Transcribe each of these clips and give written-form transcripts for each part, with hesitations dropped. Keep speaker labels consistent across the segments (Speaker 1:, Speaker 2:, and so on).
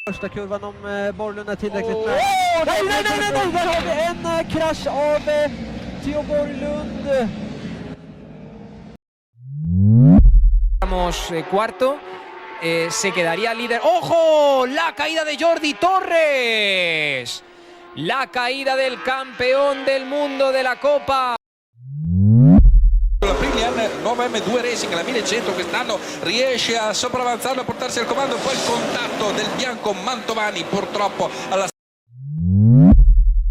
Speaker 1: Första kurvan om Borlund är tillräckligt med. Nej! Där har vi en krasch av Theo Borlund.
Speaker 2: Vamos cuarto. Se quedaría líder. ¡Ojo! La caída de Jordi Torres. La caída del campeón del mundo de la Copa.
Speaker 3: La Prilian 9M2 Racing, la 1100 quest'anno riesce a sopravanzarlo, a portarsi al comando, poi il contatto del bianco Mantovani purtroppo alla...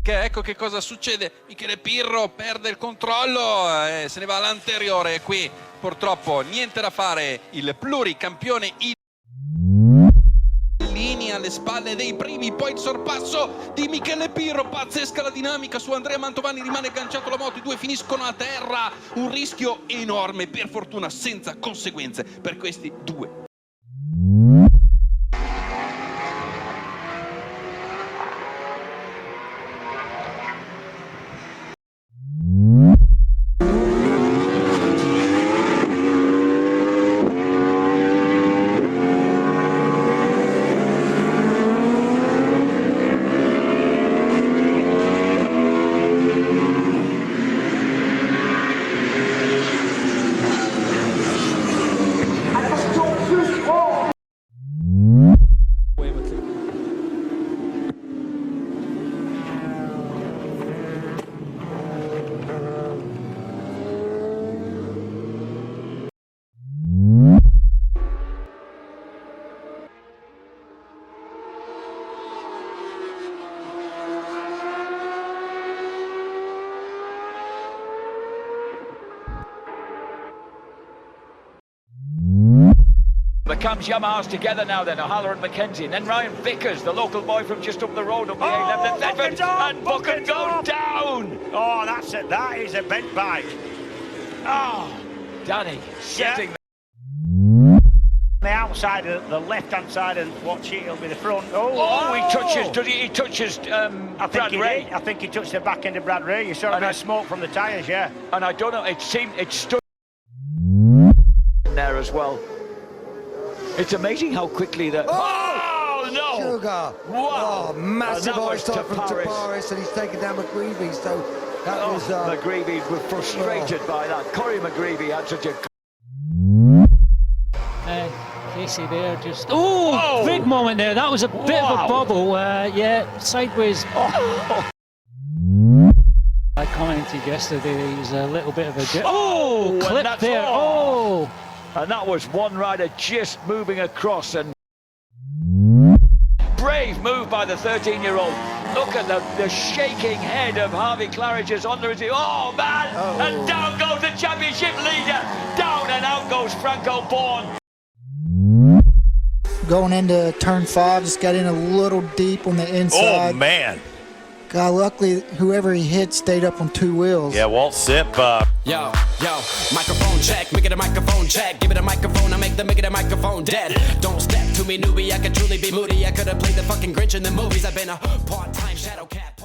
Speaker 3: Ecco che cosa succede, Michele Pirro perde il controllo, se ne va all'anteriore e qui purtroppo niente da fare, il pluricampione in linea alle spalle dei primi, poi il sorpasso di Michele Pirro, pazzesca la dinamica su Andrea Mantovani, rimane agganciato la moto, i due finiscono a terra, un rischio enorme, per fortuna senza conseguenze per questi due.
Speaker 4: Comes Yamaha's together now then, O'Halloran and Mackenzie, and then Ryan Vickers, the local boy from just up the road up the A11, and Buchan goes down!
Speaker 5: Oh, that's it, that is a bent bike.
Speaker 4: Oh, Danny, setting
Speaker 5: the outside, the left-hand side, and watch it, it'll be the front.
Speaker 4: He touches
Speaker 5: I think
Speaker 4: Brad
Speaker 5: he
Speaker 4: Ray.
Speaker 5: did. I think he touched the back end of Brad Ray. You saw a bit of smoke from the tyres, yeah.
Speaker 4: And I don't know, it stood there as well. It's amazing how quickly that...
Speaker 6: Oh
Speaker 4: no!
Speaker 6: Sugar!
Speaker 4: Wow!
Speaker 6: Oh, massive
Speaker 4: And that
Speaker 6: eye
Speaker 4: was
Speaker 6: stop from Taparis, and he's taken down McGreevy, so that was...
Speaker 4: McGreevy was frustrated by that. Corey McGreevy had such a...
Speaker 7: Casey there just... Oh! Big moment there. That was a bit of a bobble. Yeah, sideways. Oh. I commented yesterday that he was a little bit of a... clip there. Oh!
Speaker 4: And that was one rider just moving across, and brave move by the 13-year-old. Look at the shaking head of Harvey Claridge's under his... Oh, man! Oh. And down goes the championship leader. Down and out goes Franco Bourne.
Speaker 8: Going into turn 5, just got in a little deep on the inside.
Speaker 9: Oh, man.
Speaker 8: God, luckily, whoever he hit stayed up on 2 wheels.
Speaker 9: Yeah, Walt Sip.
Speaker 10: Yo, microphone check, make it a microphone check. Give it a microphone, I make it a microphone dead. Don't step to me, newbie, I could truly be moody. I could have played the fucking Grinch in the movies. I've been a part-time shadow cat.